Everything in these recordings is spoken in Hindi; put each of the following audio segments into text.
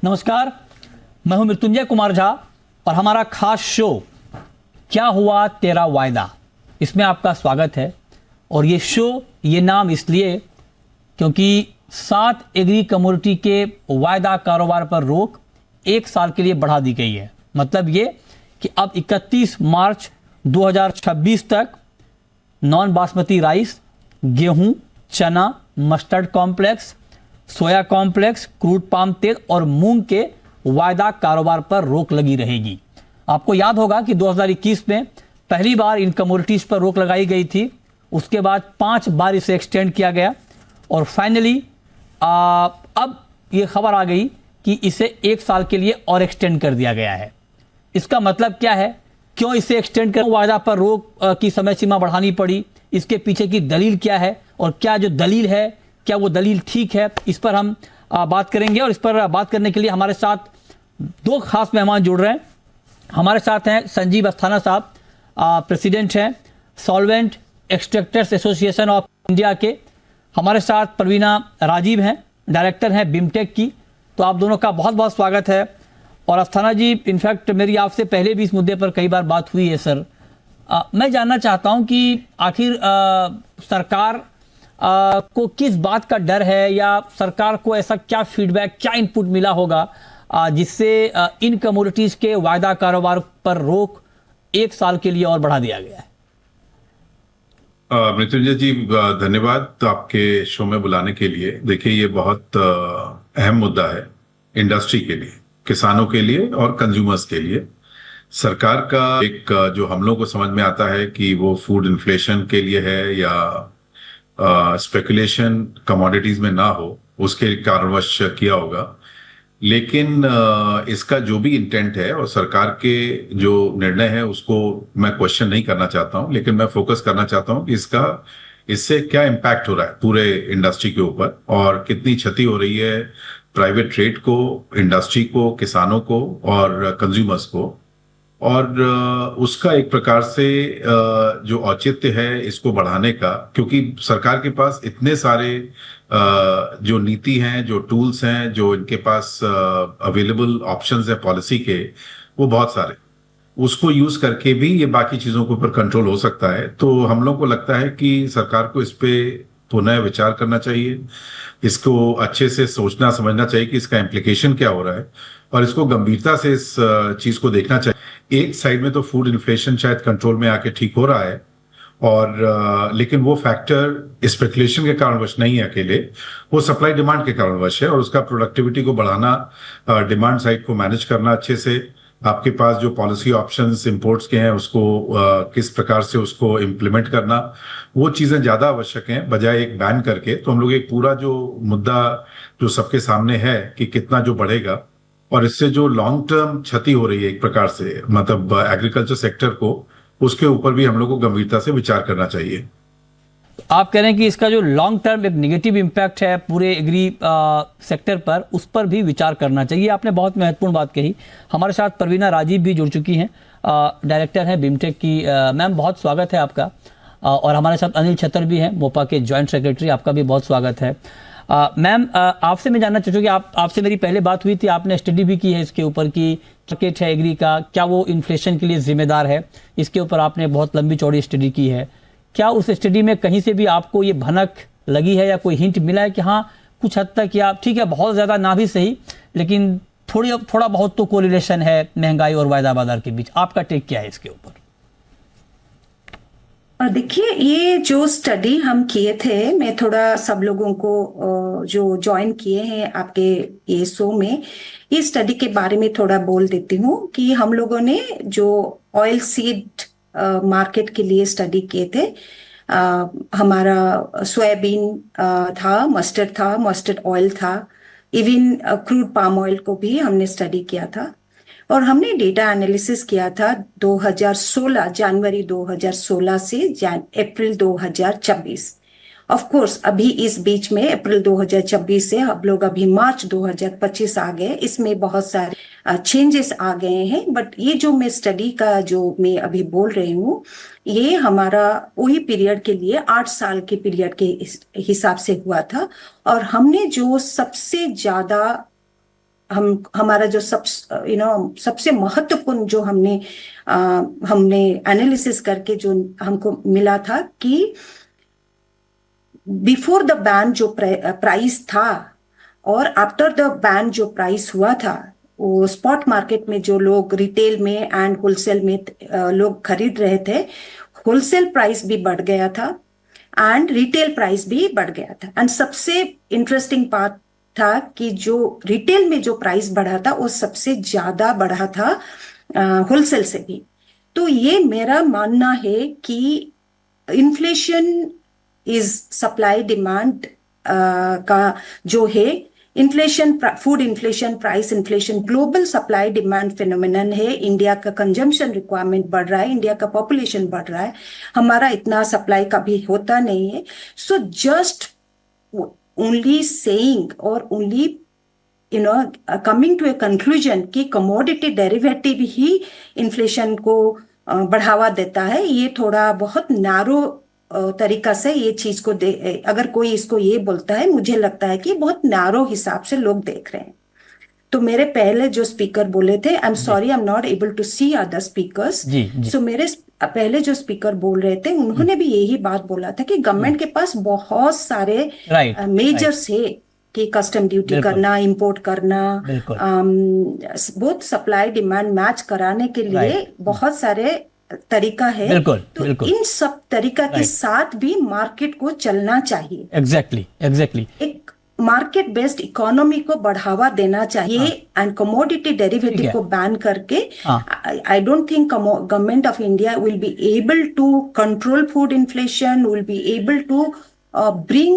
नमस्कार, मैं हूं मृत्युंजय कुमार झा और हमारा खास शो क्या हुआ तेरा वायदा, इसमें आपका स्वागत है। और ये शो, ये नाम इसलिए क्योंकि 7 एग्री कमोडिटी के वायदा कारोबार पर रोक 1 साल के लिए बढ़ा दी गई है। मतलब ये कि अब 31 मार्च 2026 तक नॉन बासमती राइस, गेहूं, चना, मस्टर्ड कॉम्प्लेक्स, सोया कॉम्प्लेक्स, क्रूड पाम तेल और मूंग के वायदा कारोबार पर रोक लगी रहेगी। आपको याद होगा कि 2021 में पहली बार इन कमोडिटीज पर रोक लगाई गई थी। उसके बाद 5 बार इसे एक्सटेंड किया गया और फाइनली अब ये खबर आ गई कि इसे 1 साल के लिए और एक्सटेंड कर दिया गया है। इसका मतलब क्या है, क्यों इसे एक्सटेंड कर वायदा पर रोक की समय सीमा बढ़ानी पड़ी, इसके पीछे की दलील क्या है और क्या जो दलील है क्या वो दलील ठीक है, इस पर हम बात करेंगे। और इस पर बात करने के लिए हमारे साथ 2 खास मेहमान जुड़ रहे हैं। हमारे साथ हैं संजीव अस्थाना साहब, प्रेसिडेंट हैं solvent extractors association of India के। हमारे साथ प्रवीणा राजीव हैं, डायरेक्टर हैं बिमटेक की। तो आप दोनों का बहुत बहुत स्वागत है। और अस्थाना जी, इनफैक्ट मेरी आपसे पहले भी इस मुद्दे पर कई बार बात हुई है सर। मैं जानना चाहता हूं कि आखिर सरकार को किस बात का डर है, या सरकार को ऐसा क्या फीडबैक, क्या इनपुट मिला होगा जिससे इन कमोडिटीज के वायदा कारोबार पर रोक 1 साल के लिए और बढ़ा दिया गया है। मृत्युंजय जी, धन्यवाद आपके शो में बुलाने के लिए। देखिए, ये बहुत अहम मुद्दा है इंडस्ट्री के लिए, किसानों के लिए और कंज्यूमर्स के लिए। सरकार का एक जो हम लोग को समझ में आता है कि वो फूड इन्फ्लेशन के लिए है या स्पेकुलेशन कमोडिटीज में ना हो, उसके कारणवश किया होगा। लेकिन इसका जो भी इंटेंट है और सरकार के जो निर्णय है उसको मैं क्वेश्चन नहीं करना चाहता हूं, लेकिन मैं फोकस करना चाहता हूं कि इससे क्या इम्पैक्ट हो रहा है पूरे इंडस्ट्री के ऊपर और कितनी क्षति हो रही है प्राइवेट ट्रेड को, इंडस्ट्री को, किसानों को और कंज्यूमर्स को। और उसका एक प्रकार से जो औचित्य है इसको बढ़ाने का, क्योंकि सरकार के पास इतने सारे जो नीति हैं, जो टूल्स हैं, जो इनके पास अवेलेबल ऑप्शंस है पॉलिसी के, वो बहुत सारे, उसको यूज करके भी ये बाकी चीजों के ऊपर कंट्रोल हो सकता है। तो हम लोग को लगता है कि सरकार को इस पे पुनः विचार करना चाहिए, इसको अच्छे से सोचना समझना चाहिए कि इसका इम्प्लीकेशन क्या हो रहा है और इसको गंभीरता से इस चीज को देखना चाहिए। एक साइड में तो फूड इन्फ्लेशन शायद कंट्रोल में आके ठीक हो रहा है, और लेकिन वो फैक्टर स्पेकुलेशन के कारणवश नहीं है अकेले, वो सप्लाई डिमांड के कारणवश है। और उसका प्रोडक्टिविटी को बढ़ाना, डिमांड साइड को मैनेज करना अच्छे से, आपके पास जो पॉलिसी ऑप्शंस इंपोर्ट्स के हैं उसको किस प्रकार से उसको इम्प्लीमेंट करना, वो चीजें ज्यादा आवश्यक हैं बजाय एक बैन करके। तो हम लोग एक पूरा जो मुद्दा जो सबके सामने है कि कितना जो बढ़ेगा और इससे जो लॉन्ग टर्म क्षति हो रही है एक प्रकार से, मतलब एग्रीकल्चर सेक्टर को, उसके ऊपर भी हम लोग को गंभीरता से विचार करना चाहिए। आप कह रहे हैं कि इसका जो लॉन्ग टर्म एक नेगेटिव इम्पैक्ट है पूरे एग्री सेक्टर पर, उस पर भी विचार करना चाहिए। आपने बहुत महत्वपूर्ण बात कही। हमारे साथ प्रवीणा राजीव भी जुड़ चुकी हैं, डायरेक्टर हैं बिमटेक की। मैम, बहुत स्वागत है आपका। और हमारे साथ अनिल छतर भी हैं, मोपा के जॉइंट सेक्रेटरी, आपका भी बहुत स्वागत है। मैम, आपसे मैं जानना चाहूँगी, आपसे मेरी पहले बात हुई थी, आपने स्टडी भी की है इसके ऊपर कि मार्केट है एग्री का, क्या वो इन्फ्लेशन के लिए जिम्मेदार है, इसके ऊपर आपने बहुत लंबी चौड़ी स्टडी की है। क्या उस स्टडी में कहीं से भी आपको ये भनक लगी है या कोई हिंट मिला है कि हाँ कुछ हद तक, या ठीक है बहुत ज़्यादा ना भी सही, लेकिन थोड़ा बहुत तो कोरिलेशन है महंगाई और वायदा बाजार के बीच? आपका टेक क्या है इसके ऊपर? देखिए, ये जो स्टडी हम किए थे, मैं थोड़ा सब लोगों को जो ज्वाइन किए हैं आपके ये शो में, ये स्टडी के बारे में थोड़ा बोल देती हूँ कि हम लोगों ने जो ऑयल सीड मार्केट के लिए स्टडी किए थे, हमारा सोयाबीन था, मस्टर्ड ऑयल था, इवन क्रूड पाम ऑयल को भी हमने स्टडी किया था। और हमने डेटा एनालिसिस किया था 2016, जनवरी 2016 से अप्रैल 2026। ऑफ कोर्स अभी इस बीच में अप्रैल 2026 से हम लोग अभी मार्च 2025 आ गए, इसमें बहुत सारे चेंजेस आ गए हैं। बट ये जो मैं स्टडी का जो मैं अभी बोल रही हूँ, ये हमारा वही पीरियड के लिए 8 साल के पीरियड के हिसाब से हुआ था। और हमने जो सबसे ज्यादा हमारा जो सबसे महत्वपूर्ण जो हमने एनालिसिस करके जो हमको मिला था कि बिफोर द बैन जो प्राइस था और आफ्टर द बैन जो प्राइस हुआ था, वो स्पॉट मार्केट में जो लोग रिटेल में एंड होलसेल में लोग खरीद रहे थे, होलसेल प्राइस भी बढ़ गया था एंड रिटेल प्राइस भी बढ़ गया था। एंड सबसे इंटरेस्टिंग बात था कि जो रिटेल में जो प्राइस बढ़ा था वो सबसे ज्यादा बढ़ा था होलसेल से भी। तो ये मेरा मानना है कि इन्फ्लेशन इज सप्लाई डिमांड का जो है, inflation, food inflation, price inflation global supply demand phenomenon है। इंडिया का कंजम्पशन रिक्वायरमेंट बढ़ रहा है, इंडिया का पॉपुलेशन बढ़ रहा है, हमारा इतना सप्लाई कभी होता नहीं है। सो जस्ट ओनली सेइंग और only coming to a conclusion कि कमोडिटी डेरिवेटिव ही इन्फ्लेशन को बढ़ावा देता है, ये थोड़ा बहुत नैरो तरीका से ये चीज को अगर कोई इसको ये बोलता है, मुझे लगता है कि बहुत नैरो हिसाब से लोग देख रहे हैं। तो मेरे पहले जो स्पीकर बोले थे, I am sorry I am not able to see other speakers, so मेरे पहले जो स्पीकर बोल रहे थे उन्होंने भी यही बात बोला था कि गवर्नमेंट के पास बहुत सारे मेजर्स है कि कस्टम ड्यूटी करना, इंपोर्ट करना, बहुत सप्लाई डिमांड मैच कराने के लिए बहुत सारे तरीका है। तो इन सब तरीका के साथ भी मार्केट को चलना चाहिए। एग्जैक्टली एक मार्केट बेस्ड इकोनॉमी को बढ़ावा देना चाहिए एंड कमोडिटी डेरिवेटिव को बैन करके I don't think government of India will be able to control food inflation, will be able to bring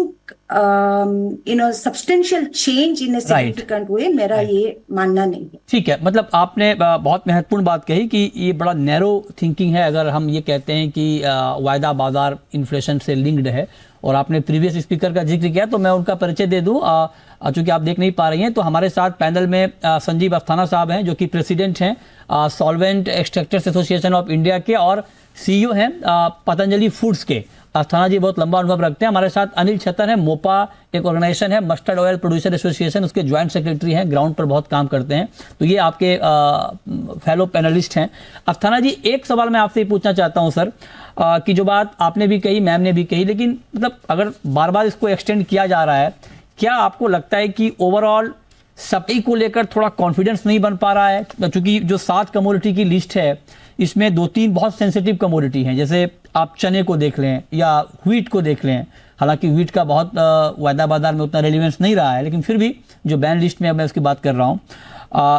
substantial change in a significant way। मेरा ये मानना नहीं है। ठीक है, मतलब आपने बहुत महत्वपूर्ण बात कही कि ये बड़ा नैरो थिंकिंग है अगर हम ये कहते हैं कि वायदा बाजार इन्फ्लेशन से लिंक्ड है। और आपने प्रीवियस स्पीकर का जिक्र किया तो मैं उनका परिचय दे दूं, चूंकि आप देख नहीं पा रही हैं। तो हमारे साथ पैनल में संजीव अस्थाना साहब हैं जो कि प्रेसिडेंट हैं solvent extractors association of India के और सीईओ हैं पतंजलि फूड्स के। अस्थाना जी बहुत लंबा अनुभव रखते हैं। हमारे साथ अनिल छतर है, मोपा एक ऑर्गेनाइजेशन है, मस्टर्ड ऑयल प्रोड्यूसर एसोसिएशन, उसके ज्वाइंट सेक्रेटरी हैं, ग्राउंड पर बहुत काम करते हैं। तो ये आपके फेलो पैनलिस्ट हैं। अस्थाना जी, एक सवाल मैं आपसे पूछना चाहता हूं सर, कि जो बात आपने भी कही, मैम ने भी कही, लेकिन मतलब अगर बार बार इसको एक्सटेंड किया जा रहा है, क्या आपको लगता है कि ओवरऑल सप्लाई को लेकर थोड़ा कॉन्फिडेंस नहीं बन पा रहा है? क्योंकि जो 7 कमोडिटी की लिस्ट है इसमें 2-3 बहुत सेंसिटिव कमोडिटी हैं, जैसे आप चने को देख लें या व्हीट को देख लें। हालांकि व्हीट का बहुत वायदा बाजार में उतना रेलिवेंस नहीं रहा है, लेकिन फिर भी जो बैन लिस्ट में मैं उसकी बात कर रहा हूँ।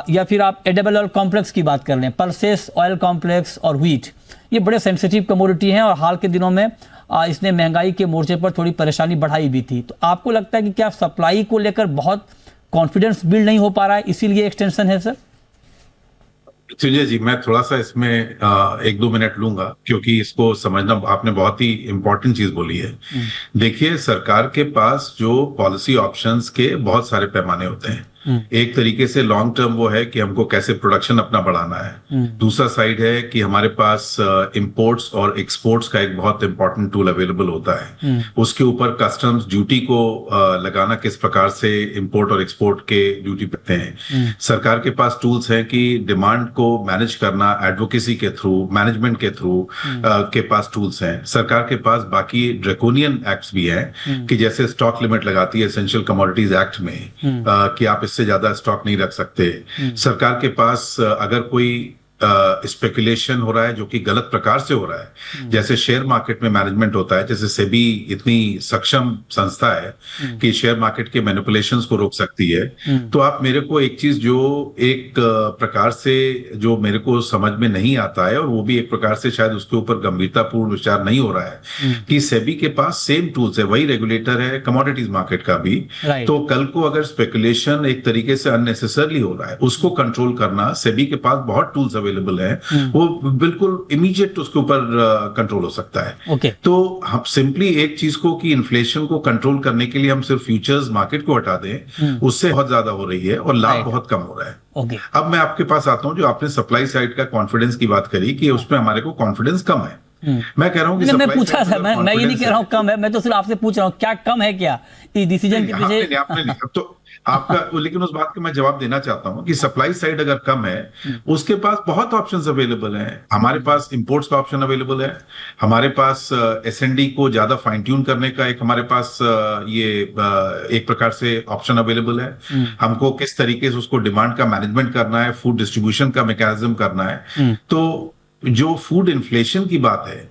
या फिर आप एडिबल ऑयल कॉम्प्लेक्स की बात कर लें, पल्सेस ऑयल कॉम्प्लेक्स और व्हीट, ये बड़े सेंसिटिव कमोडिटी हैं और हाल के दिनों में इसने महंगाई के मोर्चे पर थोड़ी परेशानी बढ़ाई भी थी। तो आपको लगता है कि क्या सप्लाई को लेकर बहुत कॉन्फिडेंस बिल्ड नहीं हो पा रहा है, इसीलिए एक्सटेंशन है सर? संजय जी, मैं थोड़ा सा इसमें 1-2 मिनट लूंगा क्योंकि इसको समझना आपने बहुत ही इंपॉर्टेंट चीज बोली है। देखिए, सरकार के पास जो पॉलिसी ऑप्शंस के बहुत सारे पैमाने होते हैं। एक तरीके से लॉन्ग टर्म वो है कि हमको कैसे प्रोडक्शन अपना बढ़ाना है। दूसरा साइड है कि हमारे पास इंपोर्ट्स और एक्सपोर्ट्स का एक बहुत इंपॉर्टेंट टूल अवेलेबल होता है। उसके ऊपर कस्टम्स ड्यूटी को लगाना, किस प्रकार से इंपोर्ट और एक्सपोर्ट के ड्यूटी पड़ते हैं। सरकार के पास टूल्स हैं कि डिमांड को मैनेज करना एडवोकेसी के थ्रू, मैनेजमेंट के थ्रू के पास टूल्स हैं। सरकार के पास बाकी ड्रैकोनियन एक्ट्स भी हैं कि जैसे स्टॉक लिमिट लगाती है एसेंशियल कमोडिटीज एक्ट में कि आप से ज्यादा स्टॉक नहीं रख सकते। सरकार के पास अगर कोई स्पेकुलेशन हो रहा है जो कि गलत प्रकार से हो रहा है, जैसे शेयर मार्केट में मैनेजमेंट होता है, जैसे सेबी इतनी सक्षम संस्था है कि शेयर मार्केट के मैनिपुलेशंस को रोक सकती है। तो आप मेरे को एक चीज जो एक प्रकार से जो मेरे को समझ में नहीं आता है, और वो भी एक प्रकार से शायद उसके ऊपर गंभीरतापूर्ण विचार नहीं हो रहा है, कि सेबी के पास सेम टूल्स है, वही रेगुलेटर है कमोडिटीज मार्केट का भी। तो कल को अगर स्पेकुलेशन एक तरीके से अननेसेसरली हो रहा है, उसको कंट्रोल करना सेबी के पास बहुत टूल्स अवेलेबल है, वो बिल्कुल इमीडिएट उसके ऊपर कंट्रोल हो सकता है। तो हम सिंपली एक चीज को कि इन्फ्लेशन को कंट्रोल करने के लिए हम सिर्फ फ्यूचर्स मार्केट को हटा दें, उससे बहुत ज्यादा हो रही है और लाभ बहुत कम हो रहा है। अब मैं आपके पास आता हूं, जो आपने सप्लाई साइड का कॉन्फिडेंस की बात करी कि उसमें हमारे को कॉन्फिडेंस कम है। मैं कह रहा हूँ कि मैं supply पूछा side था, अगर मैं ये नहीं confidence कह रहा है- हूँ कम है, मैं तो सिर्फ आपसे पूछ रहा हूँ क्या कम है, क्या इस डिसीजन के पीछे। आपने नहीं, अब तो आपका, लेकिन उस बात का मैं जवाब देना चाहता हूँ कि सप्लाई साइड अगर कम है, उसके पास बहुत ऑप्शंस अवेलेबल हैं। हमारे पास इंपोर्ट्स का ऑप्शन अवेलेबल है, हमारे पास एसएनडी को ज्यादा फाइन ट्यून करने का एक हमारे पास एक प्रकार से ऑप्शन अवेलेबल है। हमको किस तरीके से उसको डिमांड का मैनेजमेंट करना है, फूड डिस्ट्रीब्यूशन का मैकेनिज्म करना है। तो जो फूड इन्फ्लेशन की बात है,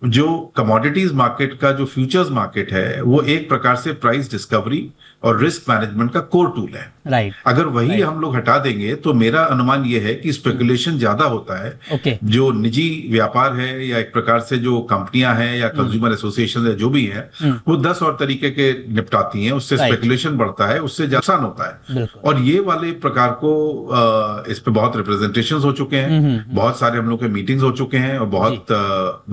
जो कमोडिटीज मार्केट का जो फ्यूचर्स मार्केट है, वो एक प्रकार से प्राइस डिस्कवरी और रिस्क मैनेजमेंट का कोर टूल है। राइट। अगर वही हम लोग हटा देंगे तो मेरा अनुमान यह है कि स्पेकुलेशन ज्यादा होता है। ओके। जो निजी व्यापार है या एक प्रकार से जो कंपनियां हैं या कंज्यूमर एसोसिएशन है, जो भी है, वो 10 और तरीके के निपटाती हैं, उससे Right. स्पेकुलेशन बढ़ता है, उससे नुकसान होता है। बिल्कुल। और ये वाले प्रकार को इस पे बहुत रिप्रेजेंटेशंस हो चुके हैं, बहुत सारे हम लोग के मीटिंग्स हो चुके हैं, और बहुत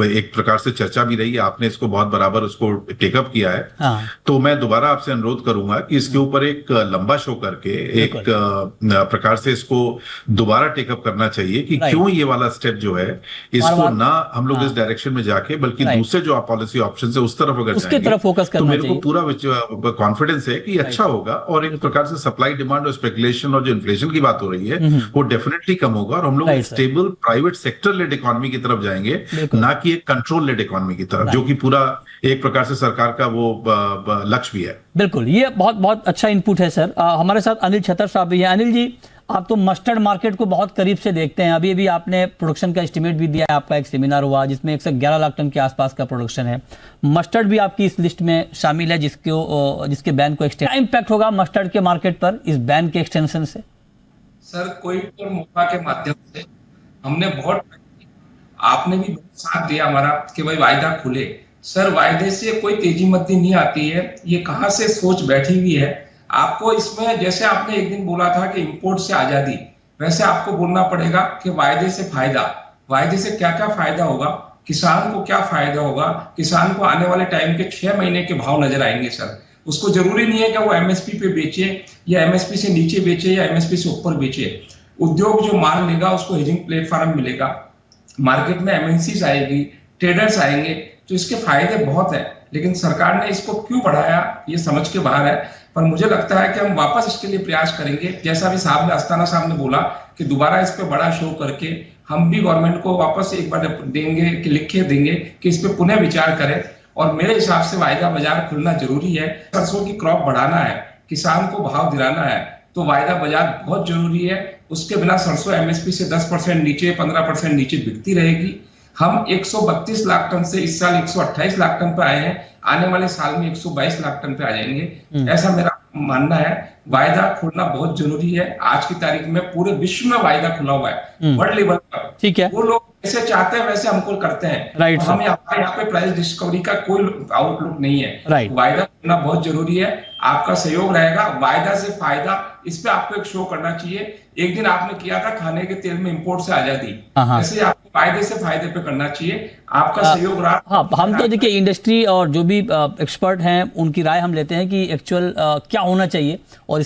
एक प्रकार से चर्चा भी रही है। आपने इसको बहुत बराबर उसको टेकअप किया है। हाँ। तो मैं दोबारा आपसे अनुरोध करूंगा कि इसके ऊपर एक लंबा शो करके एक प्रकार से इसको दोबारा टेकअप करना चाहिए कि Right. क्यों ये वाला स्टेप जो है, इसको बार-बार- ना हम लोग इस डायरेक्शन में जाके, बल्कि Right. दूसरे जो पॉलिसी ऑप्शन है उस तरफ अगर उसके जाएंगे, तरफ फोकस तो करना मेरे को चाहिए। पूरा कॉन्फिडेंस है कि अच्छा होगा, और एक प्रकार से सप्लाई डिमांड और स्पेकुलेशन और जो इन्फ्लेशन की बात हो रही है, वो डेफिनेटली कम होगा, और हम लोग Right, sir. Stable private sector led economy की तरफ जाएंगे, बिल्कुल। ना कि एक कंट्रोल लेड इकोनॉमी की तरफ, जो कि पूरा एक प्रकार से सरकार का वो लक्ष्य भी है। बिल्कुल, ये बहुत बहुत अच्छा इनपुट है सर। हमारे साथ अनिल छतर साहब भी हैं। अनिल जी, आप तो मस्टर्ड मार्केट को बहुत करीब से देखते हैं। अभी आपने प्रोडक्शन का एस्टिमेट भी दिया है, आपका एक सेमिनार हुआ जिसमें 111 लाख टन के आसपास का प्रोडक्शन है। मस्टर्ड भी आपकी इस लिस्ट में शामिल है, जिसके बैन को एक्सटेंड, क्या इम्पैक्ट होगा मस्टर्ड के मार्केट पर इस बैन के एक्सटेंशन से? सर, कोई तो मौका के माध्यम से हमने बहुत, आपने भी बहुत साथ दिया हमारा कि भाई वायदा खुले। सर, वायदे से कोई तेजी मद्दी नहीं आती है, ये कहाँ से सोच बैठी हुई है। आपको इसमें, जैसे आपने एक दिन बोला था कि इंपोर्ट से आजादी, वैसे आपको बोलना पड़ेगा कि वायदे से फायदा, वायदे से क्या क्या फायदा होगा, किसान को क्या फायदा होगा। किसान को आने वाले टाइम के 6 महीने के भाव नजर आएंगे सर। उसको जरूरी नहीं है कि वो एमएसपी पे बेचे या एमएसपी से नीचे बेचे या एमएसपी से ऊपर बेचे। उद्योग जो माल लेगा उसको हेजिंग प्लेटफॉर्म मिलेगा, मार्केट में एमएनसीज आएगी, ट्रेडर्स आएंगे, तो इसके फायदे बहुत है। लेकिन सरकार ने इसको क्यों बढ़ाया ये समझ के बाहर है। पर मुझे लगता है कि हम वापस इसके लिए प्रयास करेंगे, जैसा भी साहब ने, अस्थाना साहब ने बोला कि दोबारा इस पे बड़ा शो करके हम भी गवर्नमेंट को वापस एक बार देंगे, कि लिखे देंगे कि इस पे पुनः विचार करें। और मेरे हिसाब से वायदा बाजार खुलना जरूरी है। सरसों की क्रॉप बढ़ाना है, किसान को भाव दिलाना है, तो वायदा बाजार बहुत जरूरी है। उसके बिना सरसों एमएसपी से 10% नीचे, 15% नीचे बिकती रहेगी। हम 132 लाख टन से इस साल 128 लाख टन पे आए हैं, आने वाले साल में 122 लाख टन पे आ जाएंगे। ऐसा मेरा मानना है। वायदा खोलना बहुत जरूरी है। आज की तारीख में पूरे विश्व में वायदा खुला हुआ है, वर्ल्ड लेवल पर। ठीक है। वो लोग जैसे चाहते हैं वैसे हमको करते हैं। राइट, तो हमें हमारे यहाँ पे प्राइस डिस्कवरी का कोई आउटलुक नहीं है। राइट। वायदा करना बहुत जरूरी है, आपका सहयोग रहेगा। वायदा से फायदा, इस पे आपको एक शो करना चाहिए। एक दिन आपने किया था खाने के तेल में इंपोर्ट से आजादी, ऐसे आपको फायदे से फायदे पे करना चाहिए। आपका सहयोग रहा। हाँ, हम तो देखिए इंडस्ट्री और जो भी एक्सपर्ट हैं उनकी राय हम लेते हैं कि एक्चुअल क्या होना चाहिए, और